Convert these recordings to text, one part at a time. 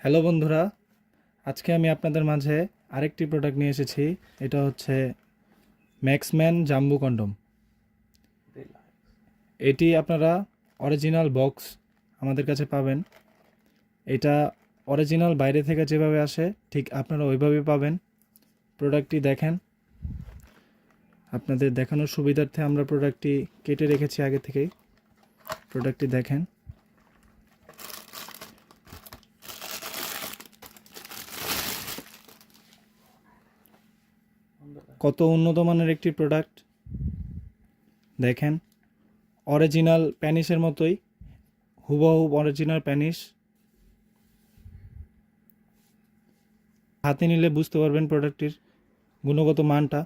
Hello বন্ধুরা, আজকে আমি আপনাদের মাঝে আরেকটি প্রোডাক্ট নিয়ে এসেছি। এটা হচ্ছে ম্যাক্সম্যান জাম্বু কন্ডম। এটি আপনারা অরিজিনাল বক্স আমাদের কাছে পাবেন। এটা অরিজিনাল বাইরে থেকে যেভাবে আসে ঠিক আপনারা ওইভাবেই পাবেন। প্রোডাক্টটি দেখেন, আপনাদের দেখানোর সুবিধার্থে আমরা প্রোডাক্টটি কেটে রেখেছি আগে থেকেই। প্রোডাক্টটি দেখেন। কত উন্নত মানের একটি প্রোডাক্ট দেখেন। অরিজিনাল প্যানিসের মতোই, হুবহু অরিজিনাল প্যানিস। হাতে নিলে বুঝতে পারবেন প্রোডাক্টটির গুণগত মানটা।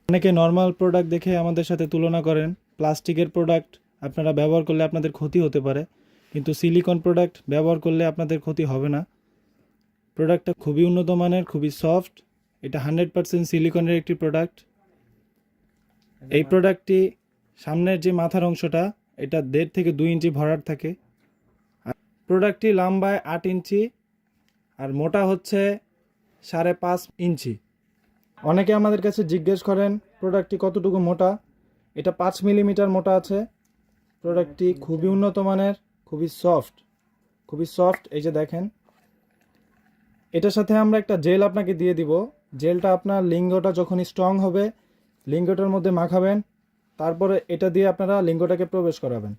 অনেকে নর্মাল প্রোডাক্ট দেখে আমাদের সাথে তুলনা করেন। প্লাস্টিকের প্রোডাক্ট আপনারা ব্যবহার করলে আপনাদের ক্ষতি হতে পারে, কিন্তু সিলিকন প্রোডাক্ট ব্যবহার করলে আপনাদের ক্ষতি হবে না। প্রোডাক্টটা খুবই উন্নত মানের, খুবই সফট। এটা 100% সিলিকনের একটি প্রোডাক্ট। এই প্রোডাক্টটি সামনের যে মাথার অংশটা, এটা 1.5 থেকে 2 ইঞ্চি ভরাট থাকে। আর প্রোডাক্টটি লম্বায় 8 ইঞ্চি আর মোটা হচ্ছে 5.5 ইঞ্চি। অনেকে আমাদের কাছে জিজ্ঞেস করেন প্রোডাক্টটি কতটুকু মোটা। এটা 5 মিলিমিটার মোটা আছে। প্রোডাক্টটি খুবই উন্নত মানের, খুবই সফট। এই যে দেখেন, এটার সাথে আমরা একটা জেল আপনাকে দিয়ে দিব। জেলটা আপনার লিঙ্গটা যখন স্ট্রং হবে, লিঙ্গটার মধ্যে মাখাবেন, তারপরে এটা দিয়ে আপনারা লিঙ্গটাকে প্রবেশ করাবেন।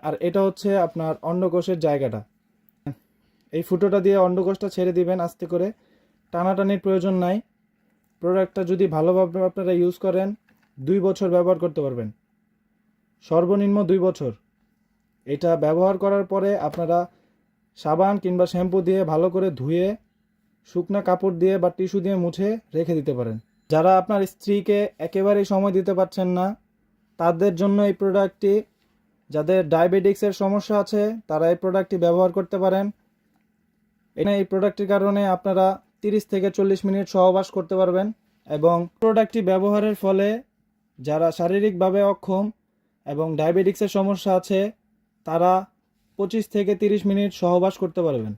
আর এটা হচ্ছে আপনার অন্ডকোষের জায়গাটা। এই ফুটোটা দিয়ে অন্ডকোষটা ছেড়ে দিবেন আস্তে করে, টানাটানির প্রয়োজন নাই। প্রোডাক্টটা যদি ভালোভাবে আপনারা ইউজ করেন, 2 বছর ব্যবহার করতে পারবেন, সর্বনিম্ন 2 বছর। এটা ব্যবহার করার পরে আপনারা সাবান কিংবা শ্যাম্পু দিয়ে ভালো করে ধুয়ে শুকনা কাপড় দিয়ে বা টিস্যু দিয়ে মুছে রেখে দিতে পারেন। যারা আপনার স্ত্রীকে একেবারেই সময় দিতে পারছেন না, তাদের জন্য এই প্রোডাক্টটি, যাদের ডায়াবেটিক্সের সমস্যা আছে তারা এই প্রোডাক্টটি ব্যবহার করতে পারেন। এই প্রোডাক্টটির কারণে আপনারা 30 থেকে 40 মিনিট সহবাস করতে পারবেন। এবং প্রোডাক্টটি ব্যবহারের ফলে যারা শারীরিকভাবে অক্ষম এবং ডায়াবেটিক্সের সমস্যা আছে তারা 25 থেকে 30 মিনিট সহবাস করতে পারবেন।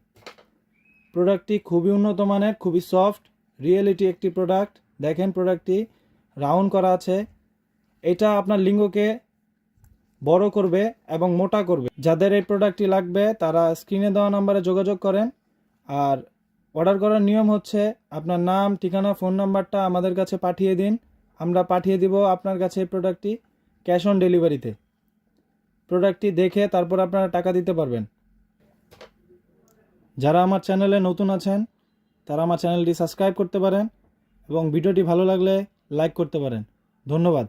প্রোডাক্টটি খুবই উন্নত মানের, খুবই সফট, রিয়েলিটি একটি প্রোডাক্ট। দেখেন প্রোডাক্টটি রাউন্ড করা আছে। এটা আপনার লিঙ্গকে বড় করবে এবং মোটা করবে। যাদের এই প্রোডাক্টটি লাগবে তারা স্ক্রিনে দেওয়া নম্বরে যোগাযোগ করেন। আর অর্ডার করার নিয়ম হচ্ছে আপনার নাম, ঠিকানা, ফোন নাম্বারটা আমাদের কাছে পাঠিয়ে দিন। আমরা পাঠিয়ে দিব আপনার কাছে এই প্রোডাক্টটি ক্যাশ অন ডেলিভারিতে। প্রোডাক্টটি দেখে তারপর আপনারা টাকা দিতে পারবেন। যারা আমার চ্যানেলে নতুন আছেন তারা আমার চ্যানেলটি সাবস্ক্রাইব করতে পারেন এবং ভিডিওটি ভালো লাগলে লাইক করতে পারেন। ধন্যবাদ।